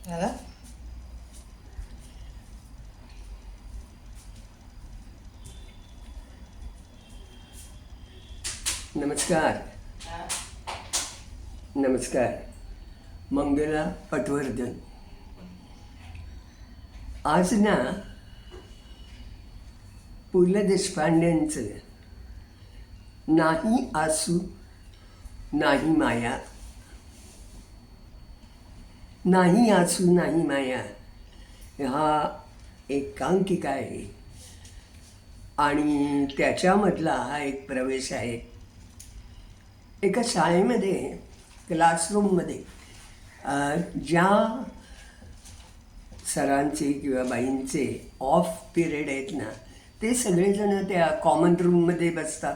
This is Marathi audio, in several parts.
झाला? नमस्कार. नमस्कार. मंगला पटवर्धन. आज ना पु ल देशपांड्यांचं नाही आसू नाही माया, नाही आसू नाही माया हा एकांकिका आहे आणि त्याच्यामधला हा एक प्रवेश आहे. एका शाळेमध्ये क्लासरूममध्ये ज्या सरांचे किंवा बाईंचे ऑफ पिरियड आहेत ना, ते सगळेजण त्या कॉमन रूममध्ये बसतात.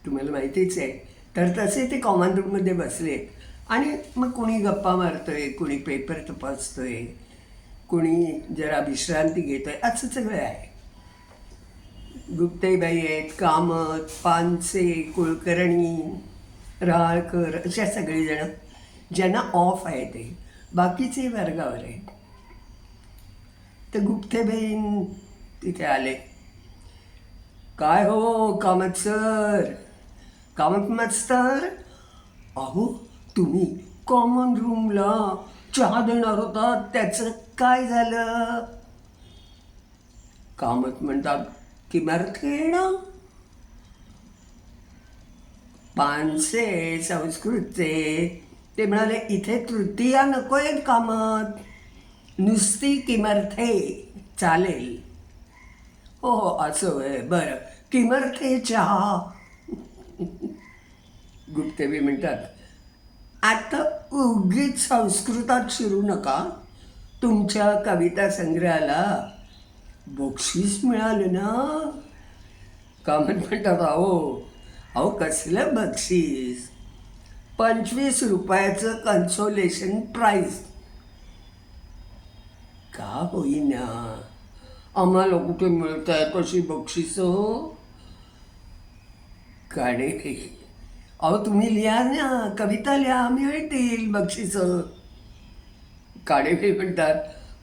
तुम्हाला माहितीच आहे. तर तसे ते कॉमन रूममध्ये बसलेत आणि मग कुणी गप्पा मारतोय, कुणी पेपर तपासतोय, कुणी जरा विश्रांती घेतोय, असं सगळं आहे. गुप्तेबाई आहेत, कामत, पानसे, कुलकर्णी, राळकर, अशा सगळेजण ज्यांना ऑफ आहे ते बाकीचे वर्गावर आहेत. तर गुप्तेबाई तिथे आले. काय हो कामत सर, कामत मास्तर, अहो तुम्ही कॉमन रूमला चहा देणार होता, त्याचं काय झालं? कामत म्हणतात किमर्थेन? पानसे संस्कृतचे ते म्हणाले इथे तृतीया नकोय कामत, नुसती किमर्थे चालेल. हो हो असं आहे, बरं किमर्थे चहा. गुप्तेबी म्हणतात आता उगीच संस्कृतात शिरू नका. तुमच्या कविता संग्रहाला बक्षीस मिळालं ना. कामत म्हणतात अहो अहो कसलं बक्षीस, 25 रुपयाचं कन्सोलेशन प्राईज. का होईना, आम्हाला कुठे मिळत आहे कशी बक्षीसं? काढे अहो तुम्ही लिहा ना, कविता लिहा, मिळतील बक्षीसं. काडेफे म्हणतात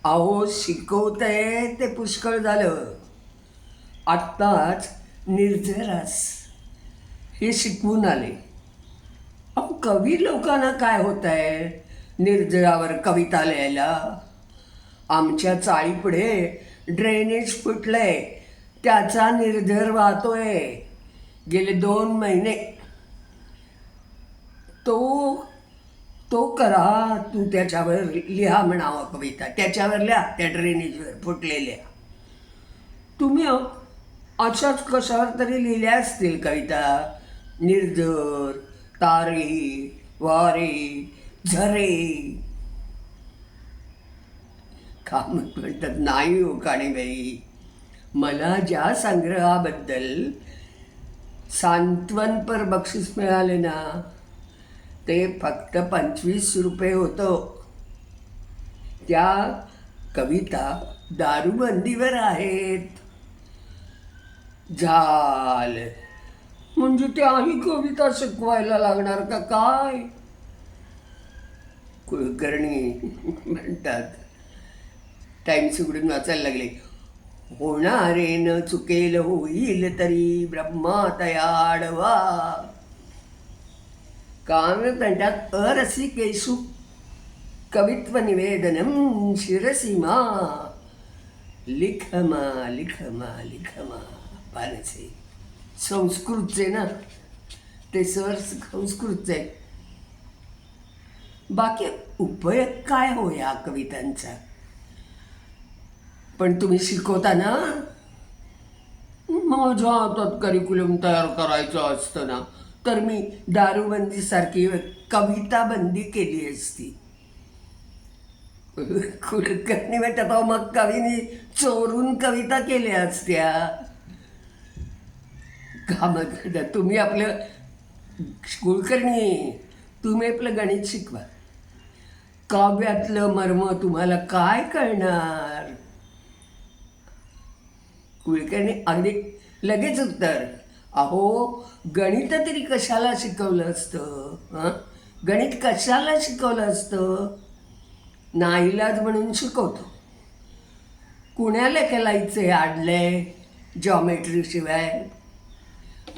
अहो शिकवतंय ते पुष्कळ झालं. आत्ताच निर्जरास हे शिकवून आले. अहो कवी लोकांना काय होत आहे निर्जरावर कविता लिहायला? आमच्या चाळीपुढे ड्रेनेज फुटलंय, त्याचा निर्झर वाहतोय गेले 2 महिने. तो तो करा, तू त्याच्यावर लिहा म्हणावं कविता, त्याच्यावर लिहा, त्या ड्रेनेजवर फुटलेल्या. तुम्ही अशाच कशावर तरी लिहिल्या असतील कविता, निर्झर, तारे, वारे, झरे. कामत म्हणतात नाही हो काणेबाई, मला ज्या संग्रहाबद्दल सांत्वनपर बक्षीस मिळाले ना, ते फक्त 25 रुपये होतं. त्या कविता दारूबंदीवर आहेत. झालं म्हणजे त्याही कविता शिकवायला लागणार का काय? कुलकर्णी म्हणतात, टाइम्स उघडून वाचायला लागले, होणारे न चुकेल होईल तरी ब्रह्मा तयाडवा. कामत म्हणतात अरसिकेषु कवित्व निवेदनम शिरसीमा लिखमा लिखमा लिखमा. पानसे संस्कृतचे ना ते सर, संस्कृतचे. बाकी उपयोग काय हो या कवितांचा? पण तुम्ही शिकवता ना, माझ्या हातात करिक्युलम तयार करायचं असतं ना, तर मी दारूबंदीसारखी कविता बंदी केली असती. कुलकर्णी म्हणतात मग कवीने चोरून कविता केल्या असत्या. कामत तुम्ही आपलं, कुलकर्णी तुम्ही आपलं गणित शिकवा. काव्यातलं मर्म तुम्हाला काय कळणार? कुलकर्णी अगदी लगेच उत्तर, अहो गणित तरी कशाला शिकवलं असतं? गणित कशाला शिकवलं असतं? नाईलाज म्हणून शिकवतो. कुणाला केलायचे आडले जॉमेट्रीशिवाय.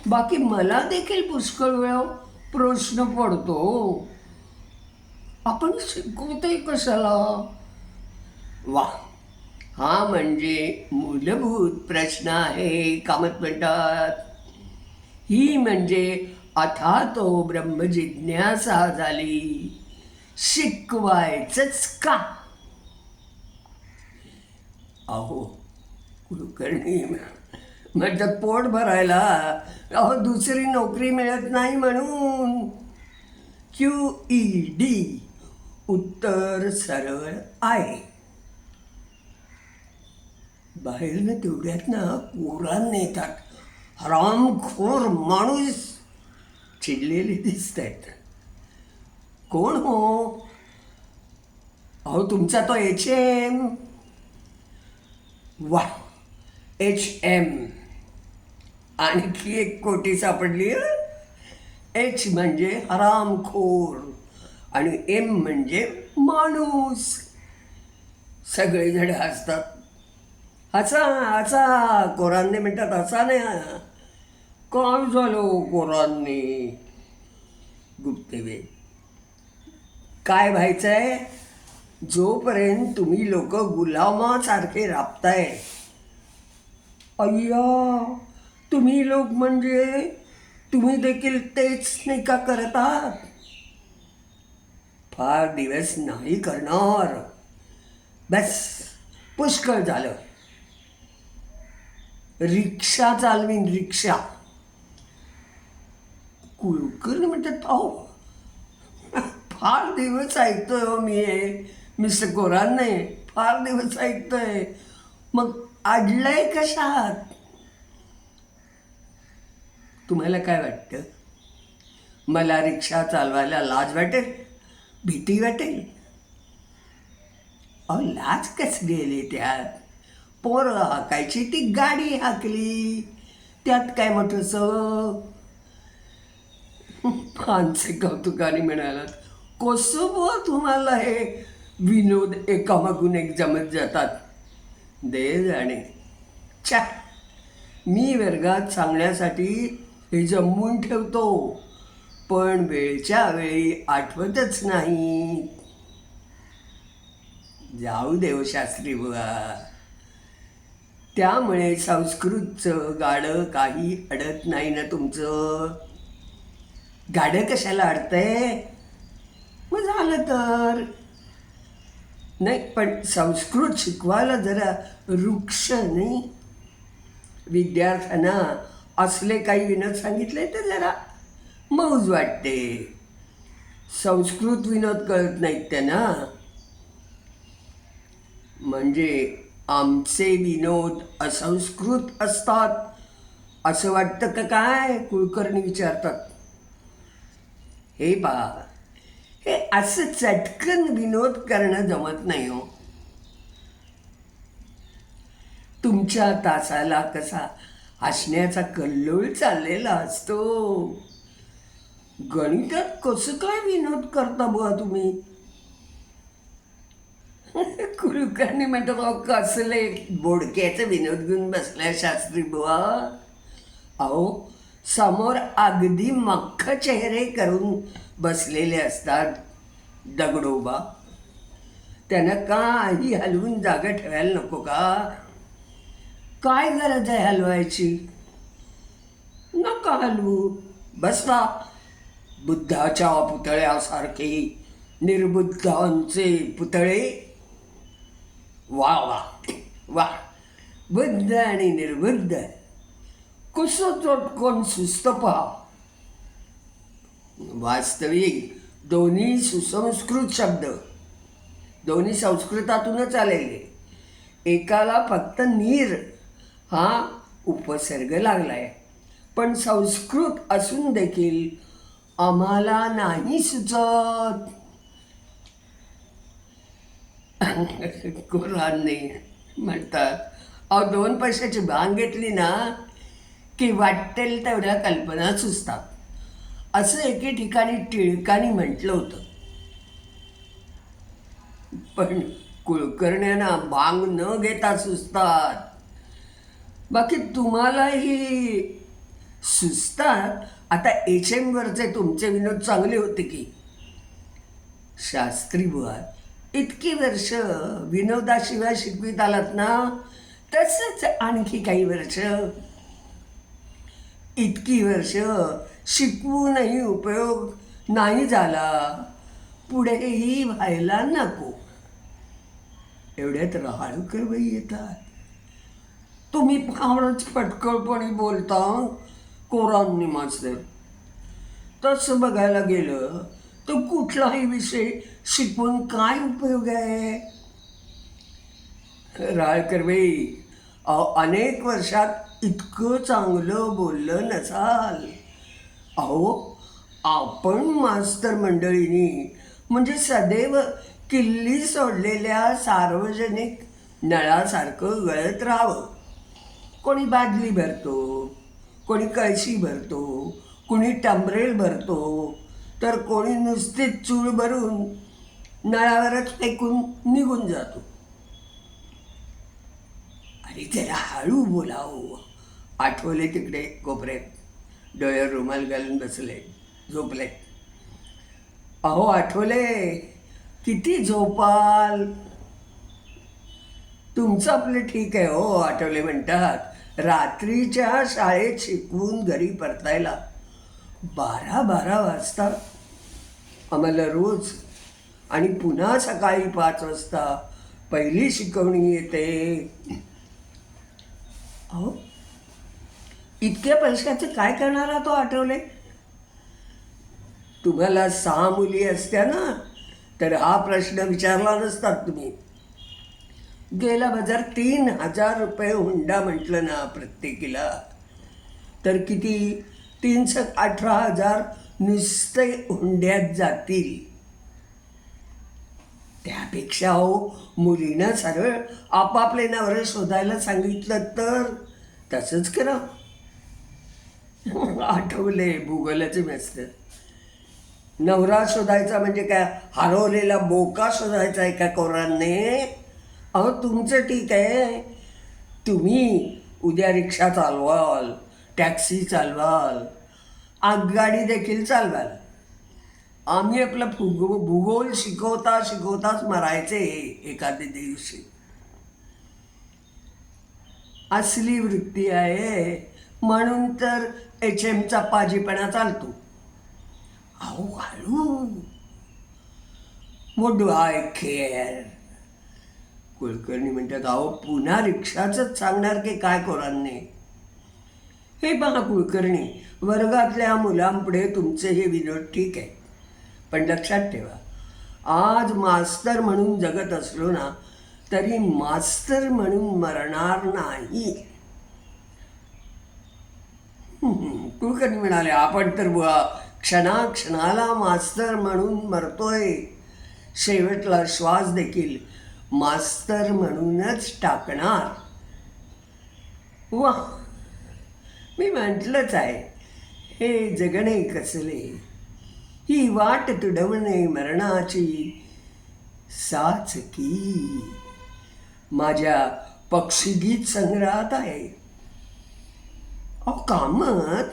बाकी मला देखील पुष्कळ वेळा प्रश्न पडतो, आपण शिकवतोय कशाला. वा, हा म्हणजे मूलभूत प्रश्न आहे कामत म्हणतात. ही म्हणजे अथातो ब्रह्मजिज्ञासा झाली. शिकवायचंच का. अहो कुलकर्णी म्हणतात पोट भरायला अहो दुसरी नोकरी मिळत नाही म्हणून. QED उत्तर सरळ आहे. बाहेरनं तेवढ्यात ना कोरान येतात. हरामखोर माणूस चिडलेले दिसत आहेत. कोण हो. अहो तुमचा तो HM. वा, HM. आणखी एक कोटी सापडली. H म्हणजे हरामखोर आणि M म्हणजे माणूस. सगळेजण हसतात. हसा हसा. कोरांनी म्हणतात हसा नाही. काय झालं कोरांनी. गुप्तवे काय व्हायचं आहे. जोपर्यंत तुम्ही लोक गुलामासारखे राबताय. अय्या, तुम्ही लोक म्हणजे तुम्ही देखील तेच नाही का करत आहात. फार दिवस नाही करणार. बस पुष्कळ झालं. रिक्षा चालवीन रिक्षा. कुलकर्णी म्हणतात अहो फार दिवस ऐकतोय हो मी हे मिस्टर कोरांने. फार दिवस ऐकतोय. मग अडलंय कशात. तुम्हाला काय वाटतं. मला रिक्षा चालवायला लाज वाटेल, भीती वाटेल. अहो लाज कसली गेली त्यात. पोरं हाकायची ती गाडी हाकली, त्यात काय मोठंसं. फानसे कौतुकाने म्हणालात. कसं बुवा तुम्हाला हे विनोद एकामागून एक जमत जातात. दे जाणे. चा, मी वर्गात सांगण्यासाठी हे जमवून ठेवतो, पण वेळच्या वेळी आठवतच नाही. जाऊ देव शास्त्री बुवा. त्यामुळे संस्कृतचं गाडं काही अडत नाही ना तुमचं. गाडं कशाला अडतंय. मग झालं तर नाही, पण संस्कृत शिकवायला जरा वृक्ष नाही. विद्यार्थ्यांना असले काही विनोद सांगितले तर जरा मौज वाटते. संस्कृत विनोद कळत नाहीत त्यांना. म्हणजे आमचे विनोद असंस्कृत असतात असं वाटतं का काय. कुलकर्णी विचारतात. हे पहा, हे असं चटकन विनोद करणं जमत नाही हो. तुमच्या तासाला कसा हसण्याचा कल्लोळ चाललेला असतो. गणितात कसं काय विनोद करता बुवा तुम्ही. कुलकर्णी म्हणतो अहो कसले बोडक्याचं विनोद घेऊन बसलाय शास्त्री बुवा. अहो समोर अगदी मख्ख चेहरे करून बसलेले असतात दगडोबा. त्यांना काही हलवून जागा ठेवायला नको का. काय गरज आहे हलवायची. नका हलवू. बसवा बुद्धाच्या पुतळ्यासारखे निर्बुद्धांचे पुतळे. वा वा वा. बुद्ध आणि निर्बुद्ध कसं चटकन सुस्त पहा. वास्तविक दोन्ही सुसंस्कृत शब्द, दोन्ही संस्कृतातूनच आलेले. एकाला फक्त नीर हा उपसर्ग लागलाय, पण संस्कृत असून देखील आम्हाला नाही सुचत. कोरांनी म्हणतात अहो 2 पैशाची भांग घेतली ना की वाटेल तेवढ्या कल्पना सुचतात. असं एके ठिकाणी टिळकांनी म्हटलं होतं. पण कुलकर्ण्यांना भांग न घेता सुचतात. बाकी तुम्हालाही सुचतात. आता HM वरचे तुमचे विनोद चांगले होते की. शास्त्री बुवा, इतकी वर्ष विनोदाशिवाय शिकवीत आलात ना, तसंच आणखी काही वर्ष. इतकी वर्ष शिकवूनही उपयोग नाही झाला, पुढेही व्हायला नको. एवढ्यात रहाळकर बाई येतात. तुम्ही फारच फटकळपणे बोलता कोरांनी मास्तर. तसं बघायला गेलं तर कुठलाही विषय शिकवून काय उपयोग आहे. राळकर बाई, अनेक वर्षात इतकं चांगलं बोललं नसाल. अहो, आपण मास्तर मंडळींनी म्हणजे सदैव किल्ली सोडलेल्या सार्वजनिक नळासारखं गळत राहावं. कोणी बादली भरतो, कोणी कळशी भरतो, कोणी टंबरेल भरतो, तर कोणी नुसतीच चूळ भरून नळावरच फेकून निघून जातो. आणि त्याला हळू बोलावं. आठवले तिकडे कोपऱ्यात डोळ्यावर रुमाल घालून बसले, झोपले. अहो आठवले, किती झोपाल. तुमचं आपलं ठीक आहे हो. आठवले म्हणतात, रात्रीच्या शाळेत शिकवून घरी परतायला 12 वाजता आम्हाला रोज, आणि पुन्हा सकाळी 5 वाजता पहिली शिकवणी येते. अहो, इतक्या पैशाचं काय करणारा तो आठवले. तुम्हाला 6 मुली असत्या ना, तर हा प्रश्न विचारला नसतात तुम्ही. गेला बाजार 3,000 रुपये हुंडा म्हटलं ना प्रत्येकीला, तर किती 318,000 नुसते हुंड्यात जातील. त्यापेक्षा हो, मुलींना सरळ आपापले नवरे शोधायला सांगितलं तर तसंच करा. आठवले भूगोलाचे मास्तर. नवरा शोधायचा म्हणजे काय, हरवलेला बोका शोधायचा आहे का कोरांनी. अहो तुमचं ठीक आहे, तुम्ही उद्या रिक्षा चालवाल, टॅक्सी चालवाल, आगगाडी देखील चालवाल. आम्ही आपलं भूगोल शिकवता शिकवताच मरायचे एखाद्या दिवशी. असली वृत्ती आहे म्हणून तर HMचा पाजीपणा चालतो. अहो हळू, what do I care. Kulkarni म्हणतात, अहो पुन्हा रिक्षाचंच सांगणार की काय कोरांनी. हे पहा कुलकर्णी, वर्गातल्या मुलांपुढे तुमचे हे विनोद ठीक आहे, पण लक्षात ठेवा, आज मास्तर म्हणून जगत असलो ना तरी मास्तर म्हणून मरणार नाही. कुलकर्णी म्हणाले, आपण तर बुवा क्षणाक्षणाला मास्तर म्हणून मरतोय, शेवटला श्वास देखील मास्तर म्हणूनच टाकणार. वा, मी म्हटलंच आहे, हे जगणे कसले, ही वाट तुडवणे मरणाची साच की माझ्या पक्षीगीत संग्रहात आहे. अहो कामत,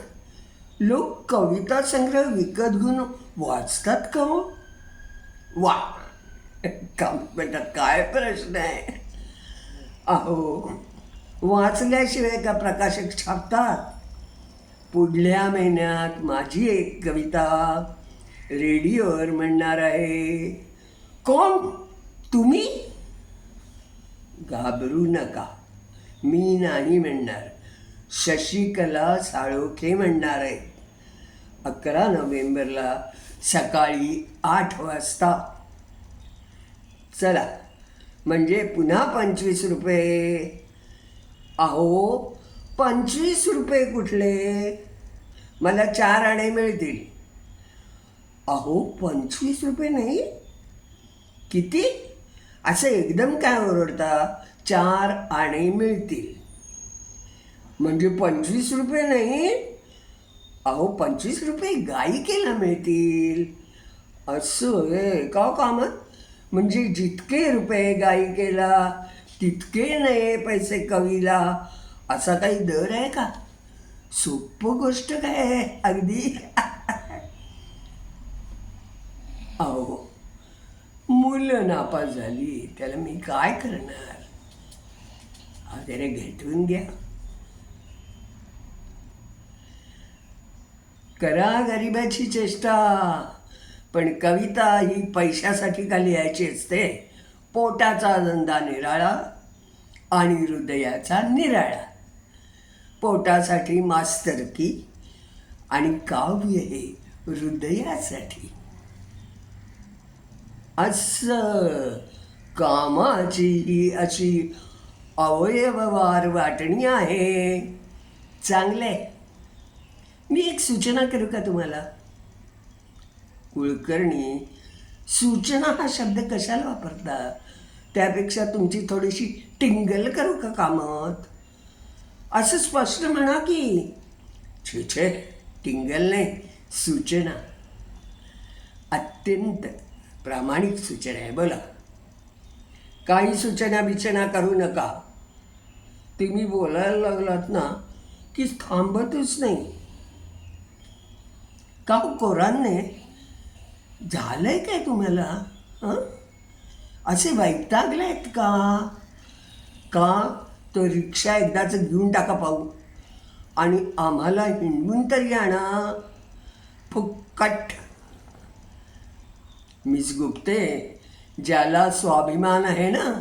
लोक कविता संग्रह विकत घेऊन वाचतात का हो? वा, कामत म्हणतात, काय प्रश्न आहे. अहो वाचल्याशिवाय का प्रकाशक छापतात. पुढल्या महिन्यात माझी एक कविता रेडिओवर म्हणणार आहे. कोण? तुम्ही? घाबरू नका, मी नाही म्हणणार, शशिकला साळोखे म्हणणार आहे. 11 नोव्हेंबरला सकाळी 8 वाजता. चला, म्हणजे पुन्हा 25 रुपये. अहो 25 रुपये कुठले, मला 4 आणे मिळतील. अहो 25 रुपये नाही, किती? असं एकदम काय ओरडता, 4 आणे मिळतील म्हणजे 25 रुपये नाही. अहो 25 रुपये गायिकेला मिळतील. असं आहे का कामत? म्हणजे जितके रुपये गायिकेला तितके नये पैसे कवीला, असा काही दर आहे का? सोपं गोष्ट काय आहे अगदी. अहो, मुलं नापास झाली त्याला मी काय करणार? जरा घेटून घ्या. करा गरिबाची चेष्टा, पण कविता ही पैशासाठी का लिहायची असते? पोटाचा धंदा निराळा आणि हृदयाचा निराळा. पोटासाठी मास्तरकी आणि काव्य हे हृदयासाठी. असं कामाची ही अशी अवयववार वाटणी आहे. चांगले. मी एक सूचना करू का तुम्हाला? कुलकर्णी सूचना हा शब्द कशाला वापरता? त्यापेक्षा तुमची थोडीशी टिंगल करू का कामात? असं स्पष्ट म्हणा की. छे छे, टिंगल नाही, सूचना. अत्यंत प्रामाणिक सूचना आहे. बोला. काही सूचना बिचना करू नका. तुम्ही बोलायला लागलात ना की थांबतच नाही. का कोरांने झालंय काय तुम्हाला? असे वैतागलेत का? का तो रिक्षा एकदाच घेऊन टाका पाहू आणि आम्हाला हिंडून तरी आणा फुक्कट. मिस गुप्ते, ज्याला स्वाभिमान आहे ना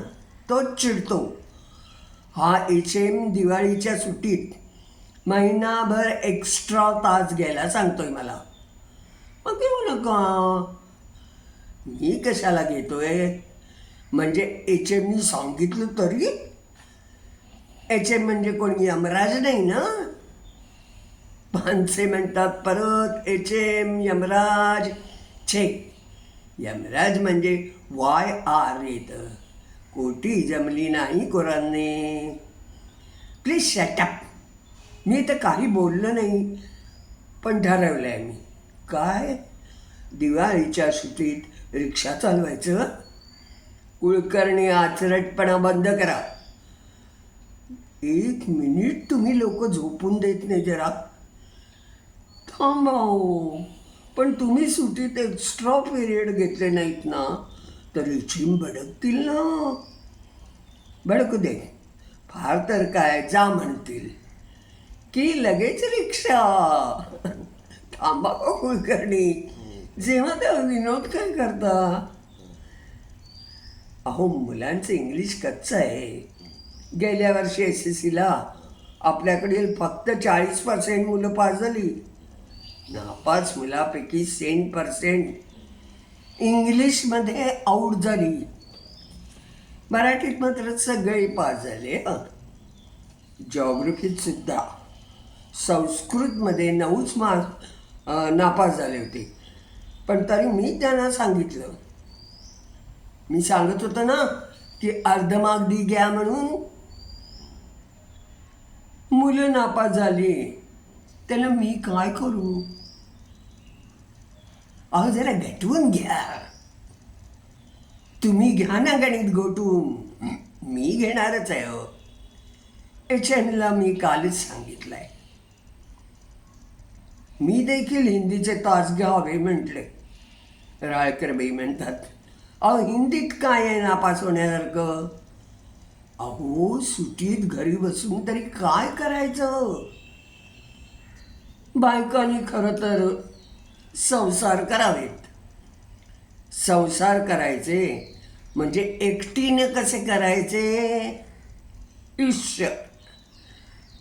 तोच चिडतो. हा HM दिवाळीच्या सुट्टीत महिनाभर एक्स्ट्रा तास घ्यायला सांगतोय मला. मग घेऊ नका. मी कशाला घेतोय? म्हणजे HMनी सांगितलं तरी? HM म्हणजे कोणी यमराज नाही ना. माणसे म्हणतात परत HM यमराज. छे, यमराज म्हणजे YR येतं. कोटी जमली नाही कोरांनी. Please shut up. मी तर काही बोललं नाही, पण ठरवलं आहे मी. काय? दिवाळीच्या सुट्टीत रिक्षा चालवायचं? कुलकर्णी, आचरटपणा बंद करा. 1 मिनिट तुम्ही लोक झोपून देत नाही जरा. थांबाव. पण तुम्ही सुट्टीत एक्स्ट्रा पिरियड घेतले नाहीत ना तर HM भडकतील ना. भडकू दे. फार तर काय, जा म्हणतील की लगेच रिक्षा. थांबा कुलकर्णी. जेव्हा तेव्हा विनोद काय करता? अहो, मुलांचं इंग्लिश कच्चं आहे. गेल्या वर्षी SSCला आपल्याकडील फक्त 40% मुलं पास झाली. नापास मुलापैकी 100% इंग्लिशमध्ये आऊट झाली. मराठीत मात्र सगळे पास झाले. जॉग्रफीत सुद्धा. संस्कृतमध्ये 9च नापास झाले होते. पण तरी मी त्यांना सांगितलं. मी सांगत होतो ना की अर्धमागदी घ्या म्हणून. मुलं नापास झाली त्याला मी काय करू? अहो, जरा घटवून घ्या. तुम्ही घ्या ना गणित घोटून. मी घेणारच आहे. हो, HMला मी कालच सांगितलंय. मी देखील हिंदीचे तास घ्यावे म्हटले. राळकरबाई म्हणतात, अहो हिंदीत काय आहे नापास होण्यासारखं? अहो, सुट्टीत घरी बसून तरी काय करायचं? बायकांनी खरं तर संसार करावेत. संसार करायचे म्हणजे एकटीने कसे करायचे?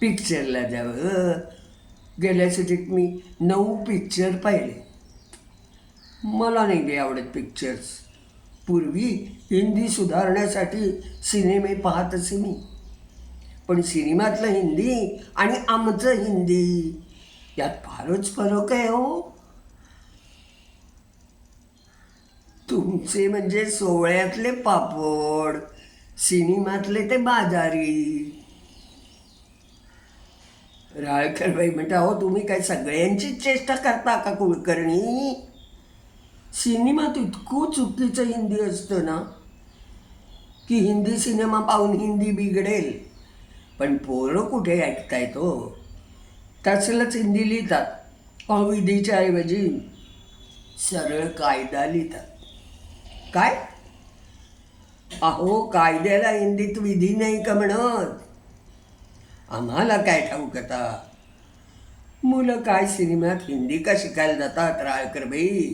पिक्चरला जावं. गेल्या सुट्टीत मी 9 पिक्चर पाहिले. मला नाही बी आवडत पिक्चर्स. पूर्वी हिंदी सुधारण्यासाठी सिनेमे पाहत असे मी. पण सिनेमातलं हिंदी आणि आमचं हिंदी यात फारच फरक आहे. हो, तुमचे म्हणजे सोहळ्यातले पापड, सिनेमातले ते बाजारी. राळकरबाई म्हणता, हो तुम्ही काय सगळ्यांचीच चेष्टा करता का कुलकर्णी? सिनेमात इतकं चुकीचं हिंदी असतं ना की हिंदी सिनेमा पाहून हिंदी बिघडेल, पण पोरं कुठे ऐकतायत हो. तसलंच हिंदी लिहितात, विधीच्या ऐवजी सरळ कायदा लिहितात. काय? अहो, कायद्याला हिंदीत विधी नाही का म्हणत? आम्हाला काय ठाऊक आता. मुलं काय सिनेमात हिंदी का शिकायला जातात राळकर बाई?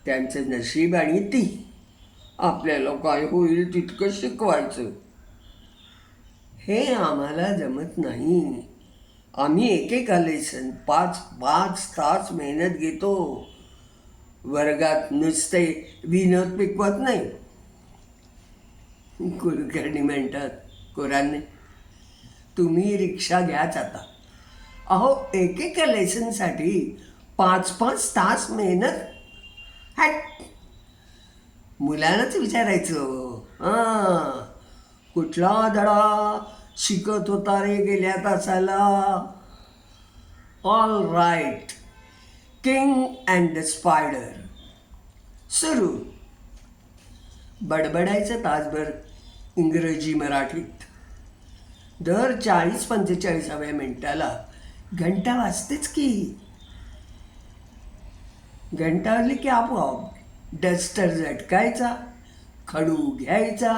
त्यांचं नशीब आणि ती. आपल्याला काय होईल तितकं शिकवायचं. हे आम्हाला जमत नाही. आम्ही एकेका लेसन 5-5 तास मेहनत घेतो. वर्गात नुसते विनोद पिकवत नाही. कुलकर्णी म्हणतात, कोरांनी तुम्ही रिक्षा घ्याच आता. अहो, एकेका लेसनसाठी 5-5 तास मेहनत. हॅट, मुलांनाच विचारायचं. हां, कुठला धडा शिकत होता रे गेल्या तासाला? All right, king and the spider. सुरू. बडबडायचं तासभर इंग्रजी मराठीत. दर 40-45व्या मिनिटाला घंटा वाजतेच की. घंटा वाजली की आपोआप डस्टर झटकायचा, खडू घ्यायचा,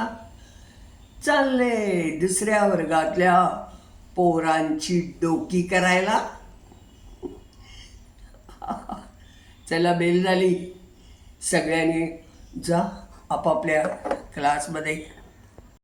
चालले दुसऱ्या वर्गातल्या पोरांची डोकी करायला. चला, बेल झाली, सगळ्यांनी जा आपापल्या क्लासमध्ये.